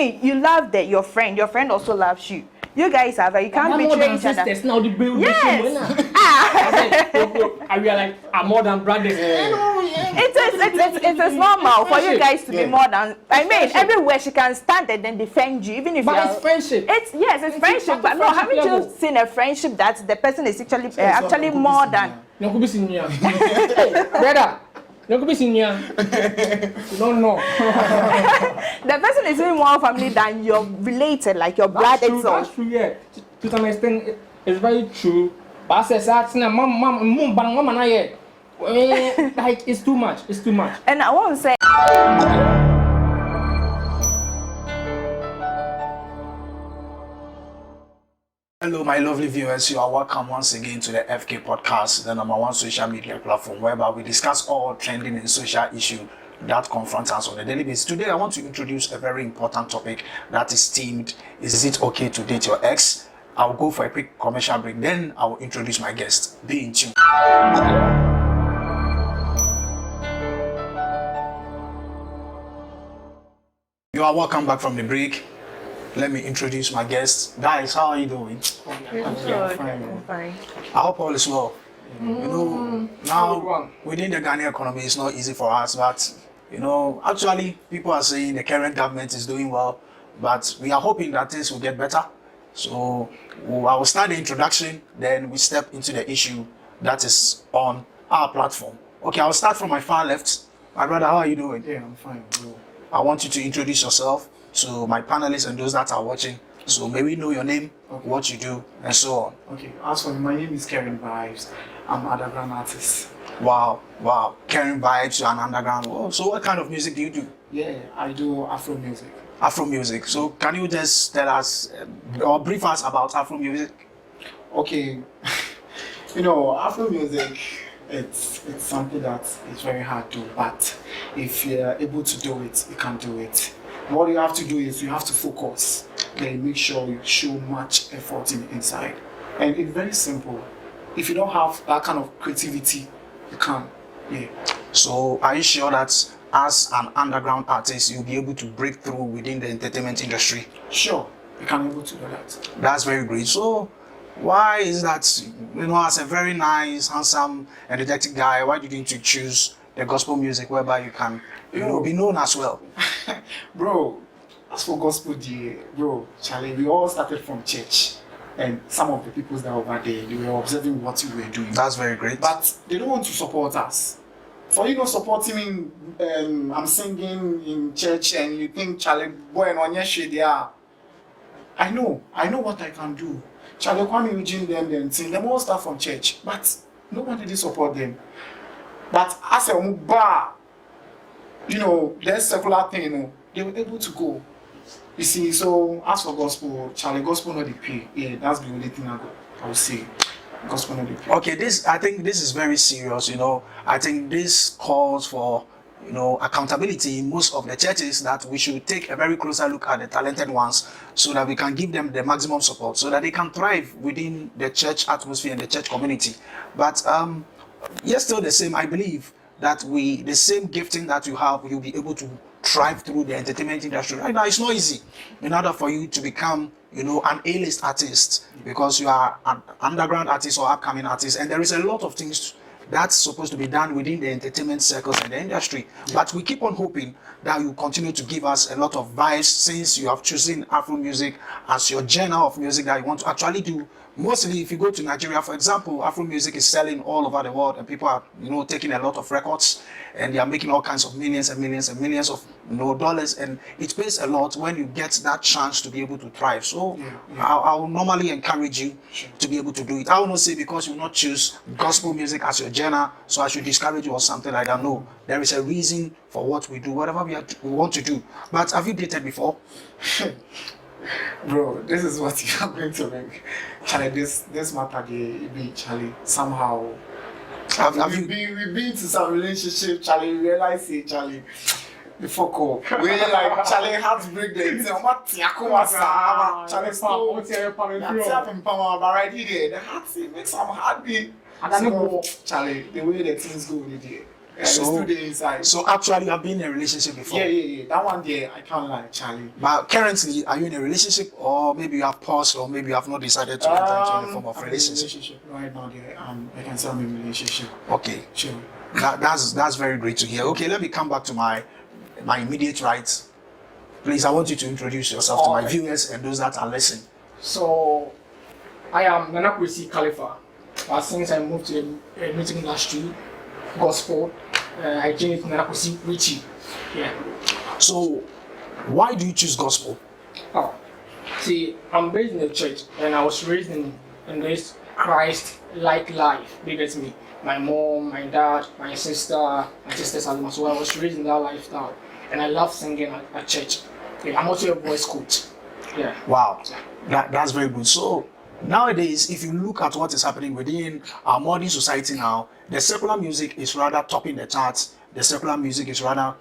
mean, you love your friend also loves you. You guys have you can't betray each other. Now the yes. I realize I'm more than brothers. It is normal for you guys to be more than. I mean, everywhere she can stand and then defend you, even if. But it's friendship. It's friendship, but no, haven't you seen a friendship that the person is actually more than? No, could be senior. Brother. No, could be senior. No. The person is in more family than you're related, like your blood itself. That's true, yeah. To some extent, it's very true. But I said, mom, like it's too much. It's too much. And I want to say. Hello, my lovely viewers. You are welcome once again to the FK Podcast, the #1 social media platform whereby we discuss all trending and social issues that confront us on a daily basis. Today, I want to introduce a very important topic that is themed, is it okay to date your ex? I'll go for a quick commercial break, then I will introduce my guest. Be in tune. You are welcome back from the break. Let me introduce my guest. Guys, how are you doing? I'm fine. I hope all is well. You know, now within the Ghanaian economy, it's not easy for us, but you know, actually, people are saying the current government is doing well, but we are hoping that things will get better. So I will start the introduction, then we step into the issue that is on our platform. Okay, I'll start from my far left. My brother, how are you doing? Yeah, I'm fine, bro. I want you to introduce yourself to my panelists and those that are watching. So may we know your name, what you do, and so on. Okay, as for me, my name is Karen Vibes. I'm an underground artist. Wow. Karen Vibes, you're an underground. Oh, so what kind of music do you do? Yeah, I do Afro music. Afro music. So can you just tell us or brief us about Afro music? Okay, you know, Afro music, it's something that is very hard to, but if you're able to do it, you can do it. What you have to do is you have to focus, then make sure you show much effort inside. And it's very simple. If you don't have that kind of creativity, you can't. Yeah. So are you sure that as an underground artist, you'll be able to break through within the entertainment industry? Sure, you can be able to do that. That's very great. So why is that, you know, as a very nice, handsome, energetic guy, why didn't you choose the gospel music whereby you can, you know, be known as well? Bro, as for gospel, bro, Charlie, we all started from church. And some of the people that were over there, they were observing what we were doing. That's very great. But they don't want to support us. For you not supporting me, I'm singing in church and you think, Charlie, boy, and on your shade, yeah. I know what I can do. Charlie, Kwame Eugene them sing. Them all start from church. But nobody did support them. But as a bar, you know, there's secular thing, you know, they were able to go. You see, so as for gospel, Charlie, gospel not the pay. Yeah, that's the only thing I would say. Gospel not the pay. Okay, I think this is very serious, you know. I think this calls for, you know, accountability in most of the churches, that we should take a very closer look at the talented ones so that we can give them the maximum support so that they can thrive within the church atmosphere and the church community. But yes, still the same, I believe that the same gifting that you have, you'll be able to thrive through the entertainment industry. Right now, it's not easy in order for you to become, you know, an A-list artist, because you are an underground artist or upcoming artist, and there is a lot of things that's supposed to be done within the entertainment circles and the industry. Yeah. But we keep on hoping that you continue to give us a lot of vibes, since you have chosen Afro music as your genre of music that you want to actually do. Mostly, if you go to Nigeria, for example, Afro music is selling all over the world, and people are, you know, taking a lot of records, and they are making all kinds of millions and millions and millions of, you know, dollars, and it pays a lot when you get that chance to be able to thrive. So I will normally encourage you to be able to do it. I will not say because you will not choose gospel music as your genre, so I should discourage you or something like that. No, there is a reason for what we do, whatever we want to do. But have you dated before? Bro, this is what you are going to make. Charlie, this matter, be Charlie, somehow. We've been to some relationship, Charlie, we realize it, Charlie. The fuck up. We like, Charlie had to break the exam. Charlie, stop. But right here, the heart makes some happy. So, Charlie, the way the things go with it, It's still there inside. So actually, you have been in a relationship before. Yeah. That one there, I can't lie, Charlie. But currently, are you in a relationship, or maybe you have paused, or maybe you have not decided to enter into any form of I'm in a relationship? right now. There, I can say I'm in a relationship. Okay, Sure. that's very great to hear. Okay, let me come back to my immediate rights. Please, I want you to introduce yourself to my viewers and those that are listening. So, I am Nana Kwesi Khalifa. Since I moved to a music industry, gospel, I changed to Nana Kwesi Richie. Yeah. So, why do you choose gospel? Oh, see, I'm based in the church, and I was raised in this Christ-like life. You get me? My mom, my dad, my sister, my sister's husband. So I was raised in that lifestyle, and I love singing at church. Yeah, I'm also a voice coach. Yeah. Wow, that's very good. So nowadays, if you look at what is happening within our modern society now, the secular music is rather topping the charts. The secular music is rather,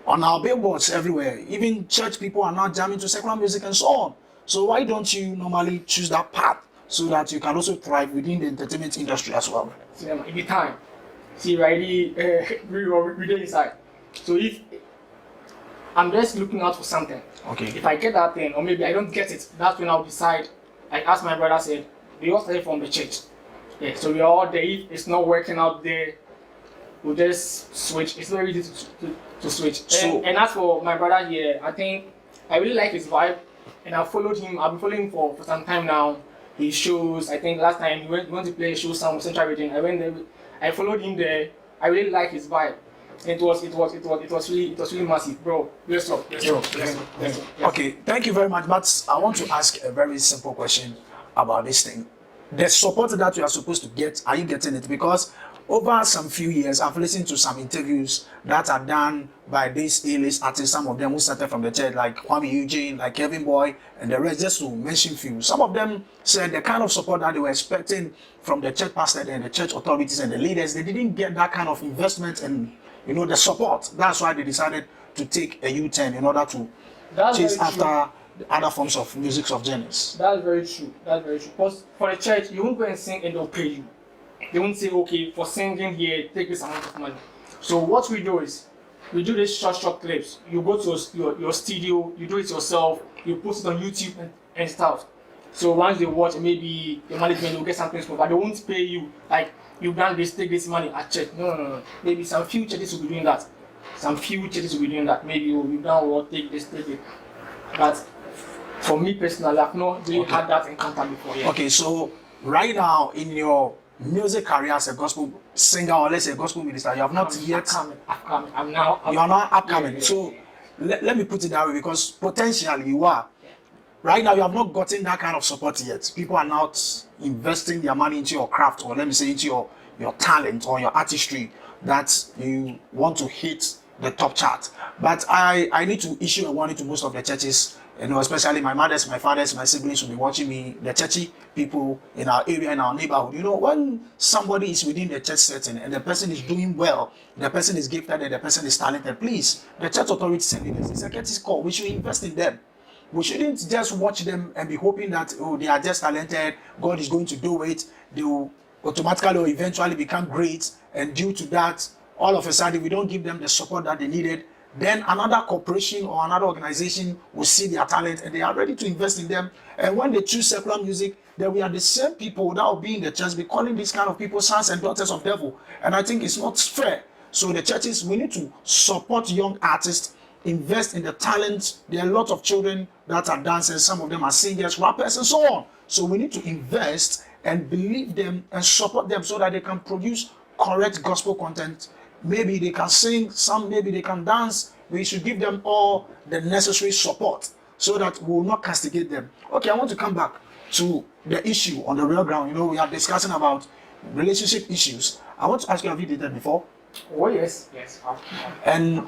on our billboards everywhere. Even church people are now jamming to secular music and so on. So why don't you normally choose that path so that you can also thrive within the entertainment industry as well? See, every time, see, we dey inside. So if I'm just looking out for something. Okay. If I get that thing, or maybe I don't get it, that's when I'll decide. I asked my brother, said, we all started from the church. Yeah, so we are all there. If it's not working out there, we'll just switch. It's very easy to switch. And as for my brother here, I think I really like his vibe, and I've followed him. I've been following him for some time now. His shows, I think last time he went to play a show some Central Region. I went there. I followed him there. I really like his vibe. It was really massive, bro. Let's go. Okay, thank you very much. But I want to ask a very simple question about this thing. The support that you are supposed to get, are you getting it? Because over some few years, I've listened to some interviews that are done by these A-list artists, some of them who started from the church, like Kwame Eugene, like Kevin Boy, and the rest, just to mention few. Some of them said the kind of support that they were expecting from the church pastor and the church authorities and the leaders, they didn't get that kind of investment and the support. That's why they decided to take a U-turn in order to chase after the other forms of music of genres. That's very true. Because for the church, you won't go and sing and they'll pay you. They won't say, okay, for singing here, take this amount of money. So what we do is, we do these short clips. You go to your studio, you do it yourself, you post it on YouTube and stuff. So once they watch, maybe your management will get something small, but they won't pay you like you've done this, take this money at church. No. Maybe some few churches will be doing that. Maybe you've done what, take this, take it. But for me personally, I've not really had that encounter before. Yeah. Okay, so right now in your music career as a gospel singer or let's say a gospel minister, you have not yet. I'm now. You are not upcoming. Yeah. So let me put it that way, because potentially you are. Right now, you have not gotten that kind of support yet. People are not investing their money into your craft, or let me say into your talent or your artistry that you want to hit the top chart. But I need to issue a warning to most of the churches, especially my mothers, my fathers, my siblings will be watching me, the churchy people in our area, in our neighborhood. When somebody is within the church setting and the person is doing well, the person is gifted and the person is talented, please, the church authorities and leaders, it's a courtesy call. We should invest in them. We shouldn't just watch them and be hoping that, they are just talented, God is going to do it, they will automatically or eventually become great, and due to that, all of a sudden, we don't give them the support that they needed, then another corporation or another organization will see their talent and they are ready to invest in them. And when they choose secular music, then we are the same people that will be in the church, be calling these kind of people sons and daughters of devil. And I think it's not fair. So the churches, we need to support young artists, invest in the talent. There are a lot of children that are dancers, some of them are singers, rappers, and so on. So we need to invest and believe them and support them so that they can produce correct gospel content. Maybe they can sing, maybe they can dance. We should give them all the necessary support so that we will not castigate them. Okay, I want to come back to the issue on the real ground. We are discussing about relationship issues. I want to ask you, have you dated before? Oh, yes. And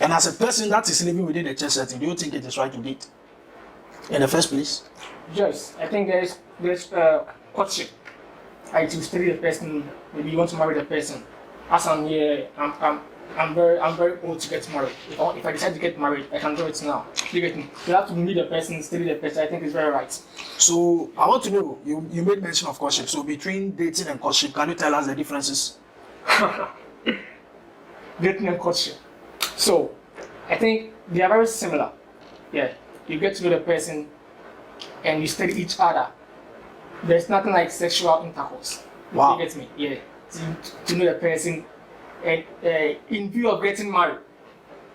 as a person that is living within the church setting, do you think it is right to date in the first place? Yes, I think there's courtship. To study the person, maybe you want to marry the person. As I'm here, I'm very old to get married. If I decide to get married, I can do it now. You get me? You have to meet the person, study the person. I think it's very right. So I want to know, you made mention of courtship. So between dating and courtship, can you tell us the differences? dating and courtship. So I think they are very similar. Yeah, you get to know the person and you study each other. There's nothing like sexual intercourse. Wow. You get me? Yeah. To know the person and in view of getting married.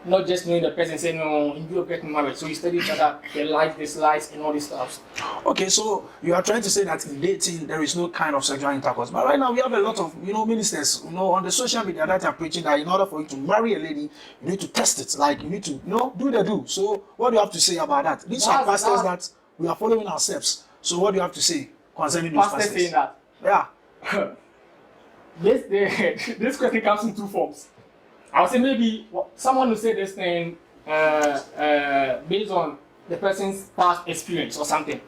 Not just knowing the person, saying no, in view of getting married. So you study each other, their life, dislikes, and all this stuff. Okay, so you are trying to say that in dating there is no kind of sexual intercourse. But right now we have a lot of ministers, on the social media that are preaching that in order for you to marry a lady, you need to test it. Like you need to do the do. So what do you have to say about that? These are pastors that we are following our steps. So what do you have to say concerning those Pastors pastors? saying that. Yeah. This question comes in two forms. I would say maybe someone will say this thing based on the person's past experience or something.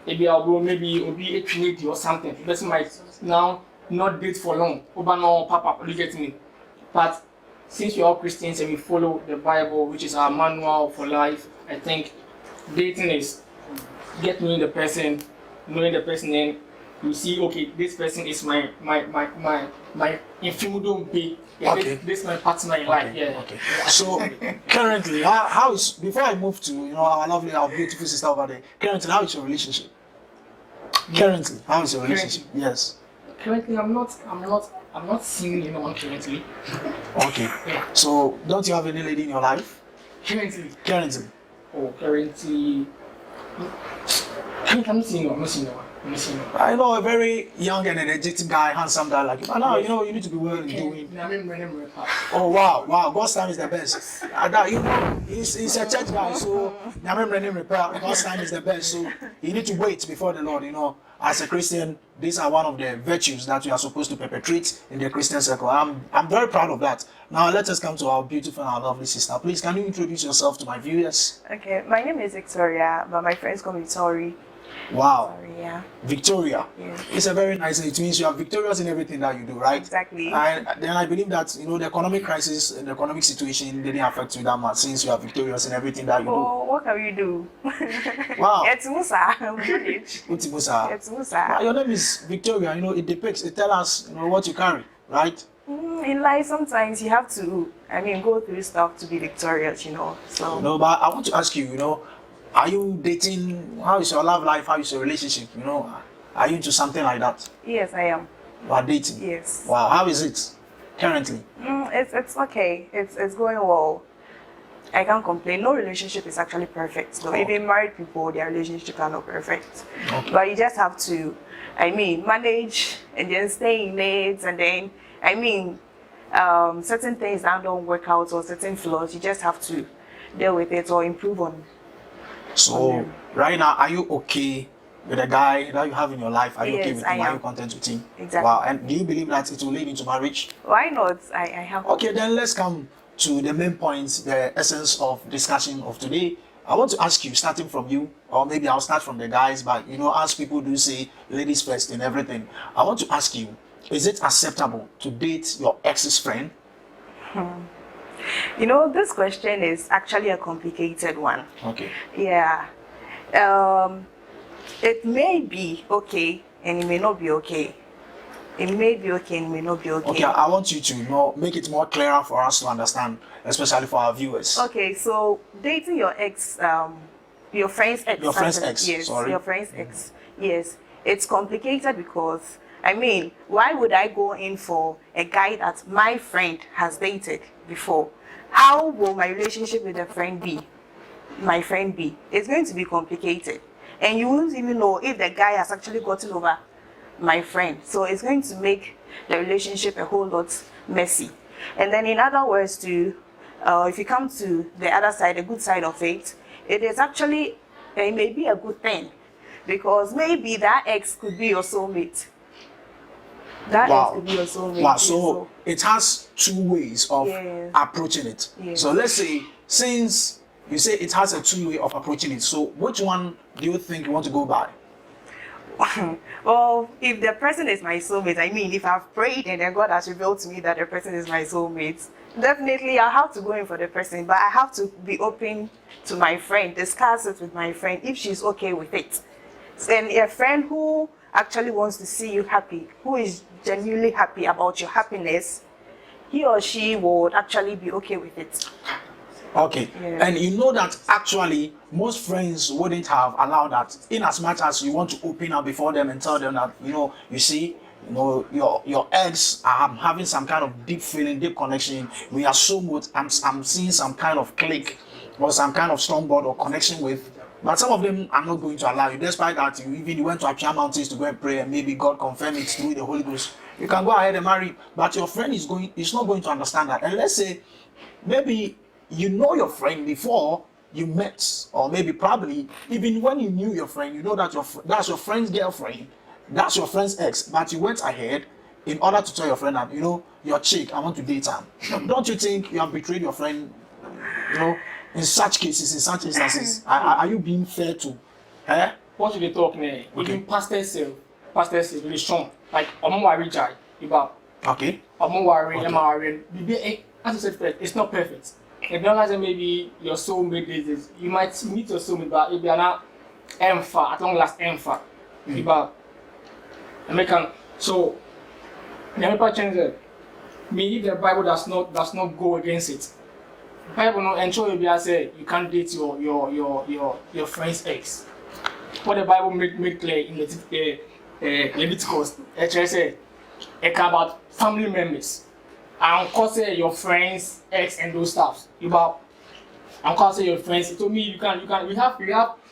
Maybe it'll be a trinity or something. The person might now not date for long. No, papa, you get me. But since we're all Christians and we follow the Bible, which is our manual for life, I think dating is knowing the person, and you see, okay, this person is my infimudum be. Okay. This is my partner in life. Yeah. Okay. So currently, how is, before I move to our beautiful sister over there, currently how is your relationship? Currently, how is your relationship? Yes. Currently, I'm not seeing anyone currently. Okay. Yeah. So don't you have any lady in your life? Currently. Currently. Oh, currently. I'm not seeing no one. I know a very young and energetic guy, handsome guy like you. But now you need to be well and doing. Oh wow! God's time is the best. He's a church guy, so God's time is the best. So you need to wait before the Lord. As a Christian, these are one of the virtues that we are supposed to perpetrate in the Christian circle. I'm very proud of that. Now let us come to our beautiful and our lovely sister. Please, can you introduce yourself to my viewers? Okay, my name is Victoria, but my friends call me Tori. Wow. Sorry, yeah. Victoria. Yeah. It's a very nice name. It means you are victorious in everything that you do, right? Exactly. And then I believe that the economic crisis and the economic situation didn't affect you that much since you are victorious in everything that you do. Oh, what can we do? Wow. It's Musa. Utimusa. It's Musa. Your name is Victoria. It tells us what you carry, right? In life, sometimes you have to, go through stuff to be victorious, So. But I want to ask you, are you dating? How is your love life? How is your relationship? Are you into something like that? Yes, I am. You are dating? Yes. Wow. How is it currently? It's okay. It's going well. I can't complain. No relationship is actually perfect. So even married people, their relationships are not perfect. Okay. But you just have to, manage and then stay in it, and then, certain things that don't work out or certain flaws, you just have to deal with it or improve on. So right now, are you okay with the guy that you have in your life? Are you okay Yes, with him? I Are am. you content with him? Exactly. Wow. And do you believe that it will lead into marriage? Why not? I have. Okay, then let's come to the main points, the essence of discussion of today. I want to ask you, starting from you, or maybe I'll start from the guys, but as people do say, ladies first in everything. I want to ask you, is it acceptable to date your ex's friend? This question is actually a complicated one. Okay. Yeah. It may be okay and it may not be okay. It may be okay and it may not be okay. Okay, I want you to make it more clearer for us to understand, especially for our viewers. Okay, so dating your ex, your friend's ex. Your friend's actually, ex, yes, sorry. your friend's ex. Yes, it's complicated because, why would I go in for a guy that my friend has dated before? How will my relationship with my friend be? It's going to be complicated. And you won't even know if the guy has actually gotten over my friend. So it's going to make the relationship a whole lot messy. And then in other words too, if you come to the other side, the good side of it, it is actually, it may be a good thing. Because maybe that ex could be your soulmate. That Wow. ex could be your soulmate. Wow, so it has two ways of Yes. approaching it. Yes. So let's say, since you say it has a two-way of approaching it, so which one do you think you want to go by? Well, if the person is my soulmate, if I've prayed and then God has revealed to me that the person is my soulmate, definitely I'll have to go in for the person, but I have to be open to my friend, discuss it with my friend if she's okay with it. And a friend who actually wants to see you happy, who is genuinely happy about your happiness, he or she would actually be okay with it. Okay. Yeah. And you know that actually most friends wouldn't have allowed that, in as much as you want to open up before them and tell them that, you see, your ex are having some kind of deep feeling, deep connection. We are so much, I'm seeing some kind of click or some kind of strong bond or connection with. But some of them are not going to allow you, despite that you went to Apia Mountains to go and pray and maybe God confirmed it through the Holy Ghost. You can go ahead and marry, but your friend is not going to understand that. And let's say maybe you know your friend before you met, or maybe probably even when you knew your friend, you know that that's your friend's girlfriend, that's your friend's ex, but you went ahead in order to tell your friend that, your chick, I want to date her. Don't you think you have betrayed your friend, in such cases, in such instances? Are you being fair to? What should they talk now? Even pastors really strong. Like, I'm worried, Jai. Okay. I'm worried, I'm worried. As I said first, it's not perfect. If you realize that maybe your soulmate is, you might meet your soulmate, but if you are not at long last, American. So, the American change it. Me, if the Bible does not go against it. Bible no ensure you say you can't date your friend's ex. What the Bible made clear in the Leviticus, it say about family members. And cause your friends, ex, and those stuff. And cause your friends. It told me you can. We have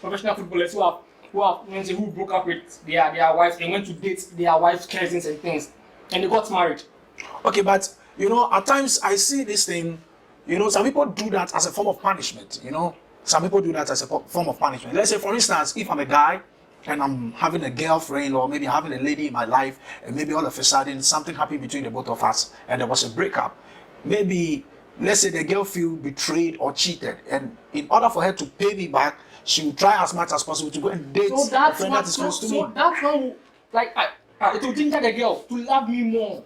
professional footballers who broke up with their wives and went to date their wife's cousins and things, and they got married. Okay, but at times I see this thing. Some people do that as a form of punishment. Some people do that as a form of punishment. Let's say, for instance, if I'm a guy and I'm having a girlfriend or maybe having a lady in my life, and maybe all of a sudden something happened between the both of us and there was a breakup. Maybe, let's say the girl feel betrayed or cheated, and in order for her to pay me back, she will try as much as possible to go and date a friend that is close to me. So that's how, like, it will ginger the girl to love me more.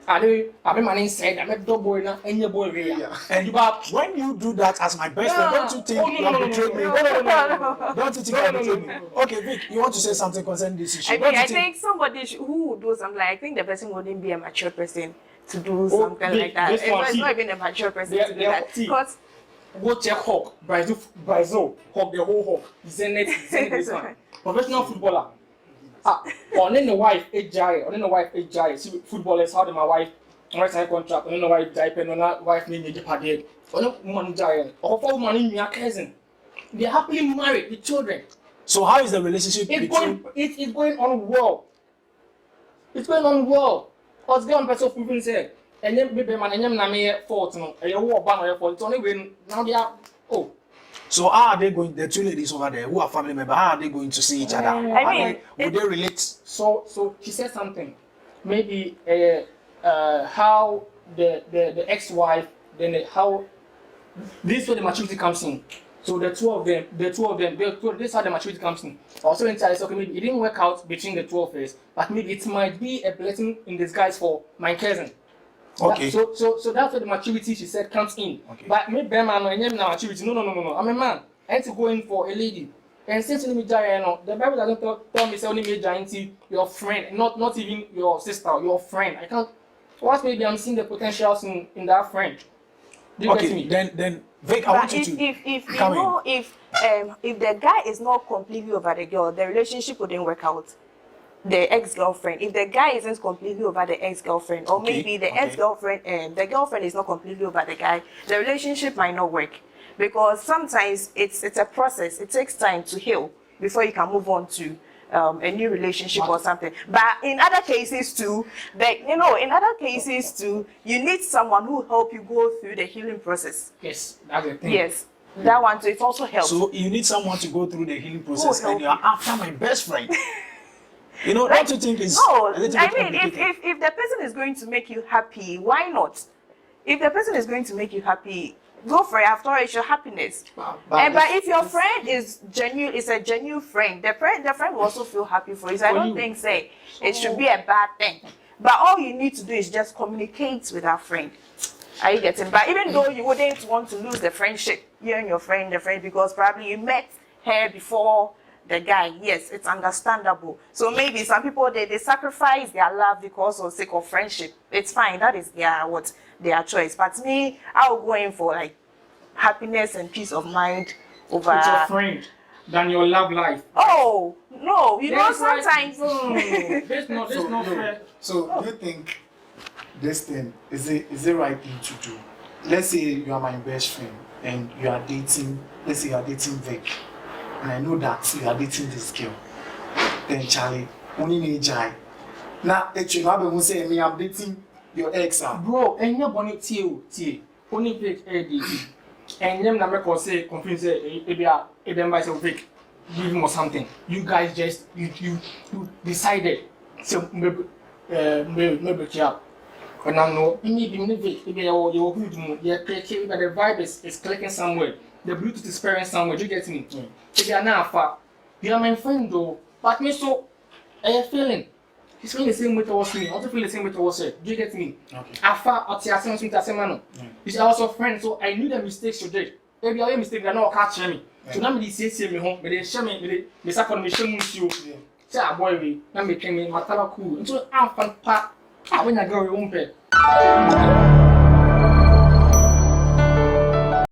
I'm a man inside, I'm a dog boy now, and your boy here. And when you do that as my best friend, don't you think you have betrayed me? Don't you think you have betrayed me? Okay, Vic, you want to say something concerning this issue? I think somebody who would do something like, I think the person wouldn't be a mature person to do something like that. It's not even a mature person to do that. Because go check Hawk, Brazil, Hawk, the whole Hawk, Zenit, this one. Professional footballer. On the wife, a giant, See, footballers, how did my wife, sign contract, on the wife, diaper, on that wife, name the party, on a woman giant, or for woman in your cousin. They're happily married with children. So, how is the relationship between? It's going on well. It's going on well. What's going on, person who said, and then baby man, and then I'm here for a war ban or for it's only when now they are. Oh. So how are they going? The two ladies over there who are family members, how are they going to see each other? Would they relate? So she said something. Maybe how the ex-wife, then how this is where the maturity comes in. So the two of them, this is how the maturity comes in. Also in Charles, okay, maybe it didn't work out between the two of us, but maybe it might be a blessing in disguise for my cousin. Okay. So that's where the maturity, she said, comes in. Okay. But maybe man, maturity. No. I'm a man. I need to go in for a lady. And since you need the Bible doesn't tell me say only me giant your friend, not even your sister, your friend. I can't. What maybe I'm seeing the potentials in that friend. Do you get me? Then Vic, I want you to if the guy is not completely over the girl, the relationship wouldn't work out. The ex-girlfriend, if the guy isn't completely over the ex-girlfriend, or maybe the ex-girlfriend and the girlfriend is not completely over the guy, the relationship might not work, because sometimes it's a process. It takes time to heal before you can move on to a new relationship or something. But in other cases too, you need someone who will help you go through the healing process. Yes, that's the thing. Yes, that one too. It also helps. So you need someone to go through the healing process, and you are after my best friend. Don't you think it's no? A little I bit mean, if the person is going to make you happy, why not? If the person is going to make you happy, go for it. After all, it's your happiness. But if your friend is genuine, is a genuine friend, the friend will also feel happy for you. So I don't think it should be a bad thing. But all you need to do is just communicate with that friend. Are you getting? But even though you wouldn't want to lose the friendship, you and your friend, because probably you met her before the guy, yes, it's understandable. So maybe some people they sacrifice their love because of sake of friendship. It's fine. That is their choice. But me, I will go in for like happiness and peace of mind over. It's your friend than your love life. Oh no, you know That's why- sometimes. That's not fair. So do you think this thing is it right thing to do? Let's say you are my best friend and you are dating. Let's say you are dating Vic, and I know that you are dating this girl. Then Charlie, only need Jai. Now, actually, I say me I'm dating your ex. Bro, and your bonnet tea. Only pick Eddie. And them na make us say confuse Eben by say Vic, give him or something. You guys just you decided so maybe up. But now no, maybe Vic, maybe you good, yeah, but the vibe is clicking somewhere. The Bluetooth is pairing somewhere. Do you get me? If you are now far, you are my friend though. But me so I feeling. He's feeling the same way towards me. I also feel the same way towards her. Do you get me? Okay. After you see, I was a friend, so I knew the mistakes you did. Maybe I made mistake that no catch me. So now me say me home, but they share me, they say for me share me you. Say a boy we, now me came in, my cool. And so I'm fun part. I when I go your own pet.